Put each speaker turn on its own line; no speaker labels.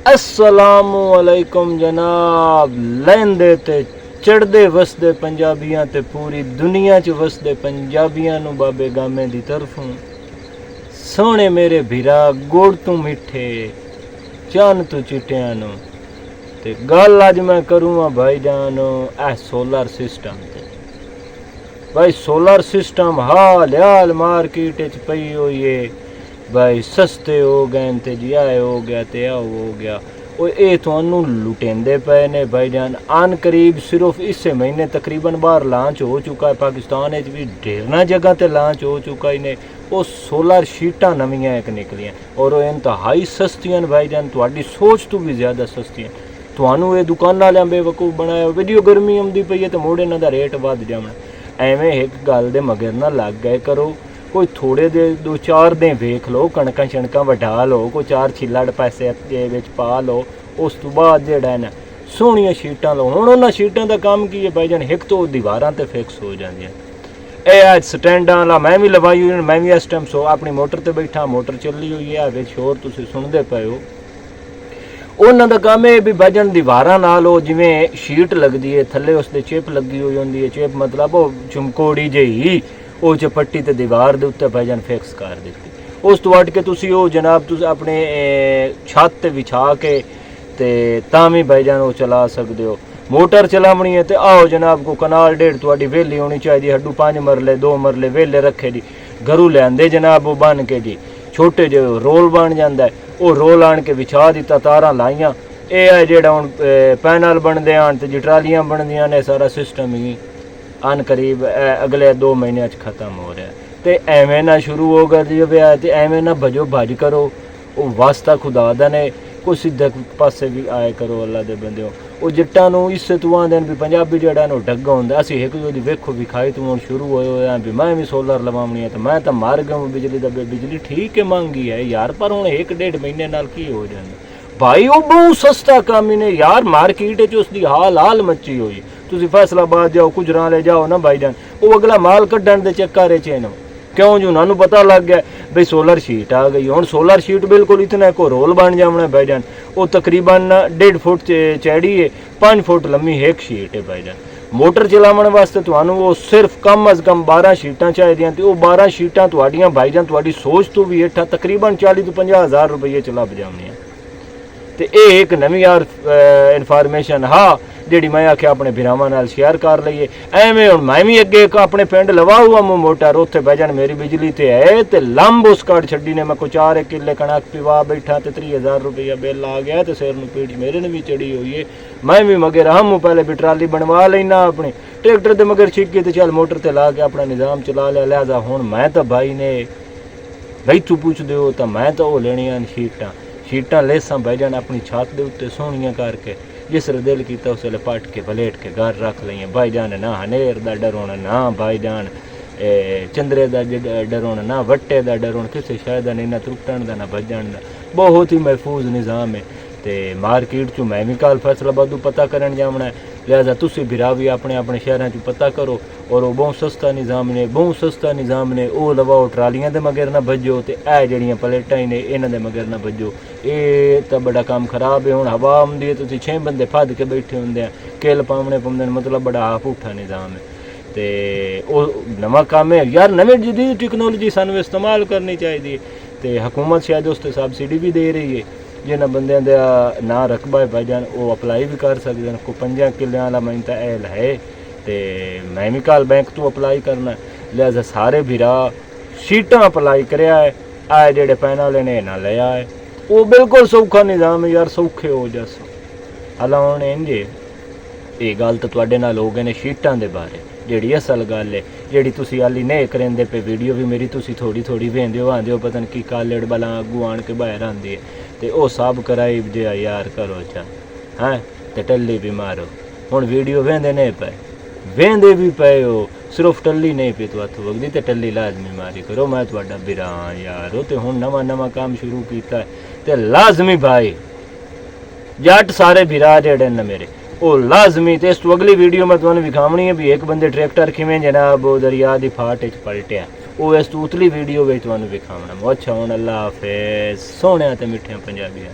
अस्सलामुअलैकुम जनाब। लैंदे ते चढ़दे वसदे पंजाबियां ते पूरी दुनिया च वसदे पंजाबियां नू बाबे गामे दी तरफों सोने मेरे भिरा गुड़ तू मिठे चन तू चिट्टियां नू ते गल अज मैं करूँगा भाई जान ए सोलर सिस्टम ते। भाई सोलर सिस्टम हाल हाल मार्केट च पई हुई है भाई, सस्ते हो गए ते जी आए हो गया ते आओ हो गया। और ये थानू लुटेंदे पे ने भाई जान। आन करीब सिर्फ इस महीने तकरीबन बाहर लॉन्च हो चुका है, पाकिस्तान भी ढेरना जगह ते लॉन्च हो चुका ही ने। वो सोलर शीटा नवियां एक निकलियां और वो इंतहाई सस्तियां भाई जान, थोड़ी सोच तो भी ज़्यादा सस्तियां। थानू ये दुकान वाले बेवकूफ़ बनाया, वीडियो गर्मी आती पई है तो मोड़े इन्हां दा रेट वध जाना। एवें एक गल दे मगर ना लग गए करो। कोई थोड़े दे 2-4 दिन वेख लो, कणकां शणकां वढा लो, कोई 4 छिल्लड़ पैसे विच पा लो, उस तो बाद जेड़ा ना सोहणियां शीटां लो। हुण उन्हां शीटां दा काम की है भाई जान, एक तो दीवारां ते फिक्स हो जांदियां। ए अज स्टैंडां वाला मैं भी लवाई हुई, मैं भी इस टाइम सो अपनी मोटर ते बैठा, मोटर चली हुई है विच शोर तुसीं सुणदे पए हो। उन्हां दा काम है भी भजन दीवारां नाल हो जिवें शीट लगदी है थल्ले उसदे चिप लगी हुई हुंदी है। चिप मतलब वो चमकोड़ी जही ਉਹ ਚ ਪੱਟੀ ਤੇ ਦੀਵਾਰ ਦੇ ਉੱਤੇ ਭਾਈਜਾਨ ਫਿਕਸ ਕਰ ਦਿੱਤੀ। ਉਸ ਤੋਂ ਵੱਟ ਕੇ ਤੁਸੀਂ ਉਹ ਜਨਾਬ ਤੁਸੀਂ ਆਪਣੇ ਛੱਤ ਤੇ ਵਿਛਾ ਕੇ ਤੇ ਤਾਂ ਵੀ ਭਾਈਜਾਨ ਉਹ ਚਲਾ ਸਕਦੇ ਹੋ। ਮੋਟਰ ਚਲਾਵਣੀ ਹੈ ਤੇ ਆਓ ਜਨਾਬ ਕੋ ਕਨਾਲ ਡੇਢ ਤੁਹਾਡੀ ਵੇਲੀ ਹੋਣੀ ਚਾਹੀਦੀ। ਹੱਡੂ 5 ਮਰਲੇ 2 ਮਰਲੇ ਵੇਲੇ ਰੱਖੇ ਜੀ, ਘਰੂ ਲਿਆਂਦੇ ਜਨਾਬ ਉਹ ਬਣ ਕੇ ਜੀ ਛੋਟੇ ਜਿਹੇ ਰੋਲ ਬਣ ਜਾਂਦਾ। ਉਹ ਰੋਲ ਆਣ ਕੇ ਵਿਛਾ ਦਿੱਤਾ, ਤਾਰਾਂ ਲਾਈਆਂ। ਇਹ ਹੈ ਜਿਹੜਾ ਹੁਣ ਪੈਨਲ ਬਣਦੇ ਆਣ ਤੇ ਟਰਾਲੀਆਂ ਬਣਦੀਆਂ ਨੇ, ਸਾਰਾ सिस्टम ही अन करीब अगले 2 महीने ख़त्म हो रहा है। तो एवें ना शुरू हो गया तो एवें ना भजो भज करो। वो वास्ता खुदा दा ने कोई सीधे पासे भी आए करो अल्लाह दे बंदे। वो जट्टां नूं इस्से तू आंदे भी पंजाबी जेड़ा ना डग्गा हुंदा। असीं एक दूजे वेखो विखाई तू हुण शुरू होए भी मैं भी सोलर लवावणी है तो मैं तो मर गया बिजली दा। बिजली ठीक है महंगी है यार, पर हुण 1-1.5 महीने नाल की हो जांदा भाई। वो बहुत सस्ता काम ही ने यार, मार्केट च उसकी हाल मची हुई। तुसी फैसलाबाद जाओ, गुजराले जाओ ना भाईजान, वो अगला माल कड्ढण दे चक्कर च न क्यों जो उन्होंने पता लग गया भाई सोलर शीट आ गई। हुण सोलर शीट बिल्कुल इतना को रोल बन जाना भाईजान। वो तकरीबन 1.5 फुट चैड़ी है, 5 फुट लम्मी एक शीट है भाईजान। मोटर चलावन वास्ते तुहानू वो सिर्फ कम अज कम 12 शीटां चाहिए। तो वो 12 शीटां तुहाडियां भाईजान तुहाडी सोच तो भी हेठा तकरीबन 40 तो 50 हज़ार रुपये च लभ जाणियां। तो ये एक नवी यार इनफॉर्मेशन हाँ जी मैं आख्या अपने भरावां नाल शेयर कर लईए। एवें हुण मैं भी अगे अपने पिंड लवा हुआ मोटर उत्थे बजन मेरी बिजली ते है तो लंब उस काट छड्डी ने। मैं को 4 किले कणक पिवा बैठा तो 30,000 रुपया बिल आ गया। तो सिर नूं पीठ मेरे ने भी चढ़ी हुई है। मैं भी मगर हम पहले भी ट्राली बनवा लेना अपनी ट्रैक्टर के मगर छिकी तो चल मोटर ते ला के अपना निज़ाम चला लिया। लिहाजा हुण मैं तो भाई ने भाई तू पुछदे हो तो मैं तो वो लेनियां शीटां लेसां भाईजान अपनी छत दे उत्ते सोहणियां करके जिस दिल किया उस वेले पट के वलेट के घर रख लईए भाईजान। ना हनेर दा डर होना, ना भाईजान चंद्रे दा डर होना, ना वट्टे दा डर होना, किसी शय दा नहीं, ना त्रुटण दा ना भजण दा। बहुत ही महफूज निज़ाम है। तो मार्केट चो मैं भी कल फैसलाबाद पता करन जावना है। लिहाजा तुसी भिरा भी अपने अपने शहरों च पता करो। और वो बहुत सस्ता निज़ाम ने, बहुत सस्ता निज़ाम ने। वो लवाओ ट्रालियां दे मगर ना भजो तो यह जड़ियाँ प्लेटां ही ने इन्हां दे मगर ना भजो। ये तो बड़ा काम खराब है। हुण हवा आउंदी है तुसीं 6 बंदे फद के बैठे होंदे किल पावने पौंदे, मतलब बड़ा पुठा निज़ाम है। तो वो नवा काम है यार, नवी जदीद टेक्नोलॉजी सानू इस्तेमाल करनी चाहिए। तो हुकूमत शायद उस पर सब्सिडी भी दे रही है। जिन्होंने बंदे ना रकबा है भाईजान वो अप्लाई भी कर सकते हैं। कोई 5 किले वाला मैं तो एल है तो मैं भी कल बैंक तो अप्लाई करना। लिहाजा सारे भिरा शीटां अप्लाई कराया है। आए जेडे पैनल ने ना लिया है। वो बिल्कुल सौखा निज़ाम है यार, सौखे हो जसो। हला हुण इंजे ये गल तो तुहाडे नाल हो गए ने शीटां दे बारे। जिहड़ी असल गल है जिहड़ी तुसीं हाली नहीं करेंदे पे, वीडियो भी मेरी तुसीं थोड़ी वेंदे हो आंदे हो पता नहीं की कालड़ बला अगू आण के बाहर आंदी है। तो वह सब कराई जे यार करो चा हैं तो टल्ली भी मारो। हुण वीडियो वेंदे नहीं पे, वेंदे भी पे हो, सिर्फ टल्ली नहीं पे तो हथ वगदी तो टल्ली लाजमी मारी करो। मैं तुहाडा बिरा यार। तो हुण नवा काम शुरू किया है तो लाजमी भाई जट सारे बिरा जेड़े न मेरे वो लाजमी। तो इस तो अगली वीडियो में तुहानूं विखावनी है भी एक बंदे ट्रैक्टर किवें जनाब दरिया की फाट च पलटिया। वो इस तो उतली वीडियो में तुहानूं विखावना। अच्छा हुण अल्लाह हाफिज़ सोहणियां ते मिठियां पंजाबियां।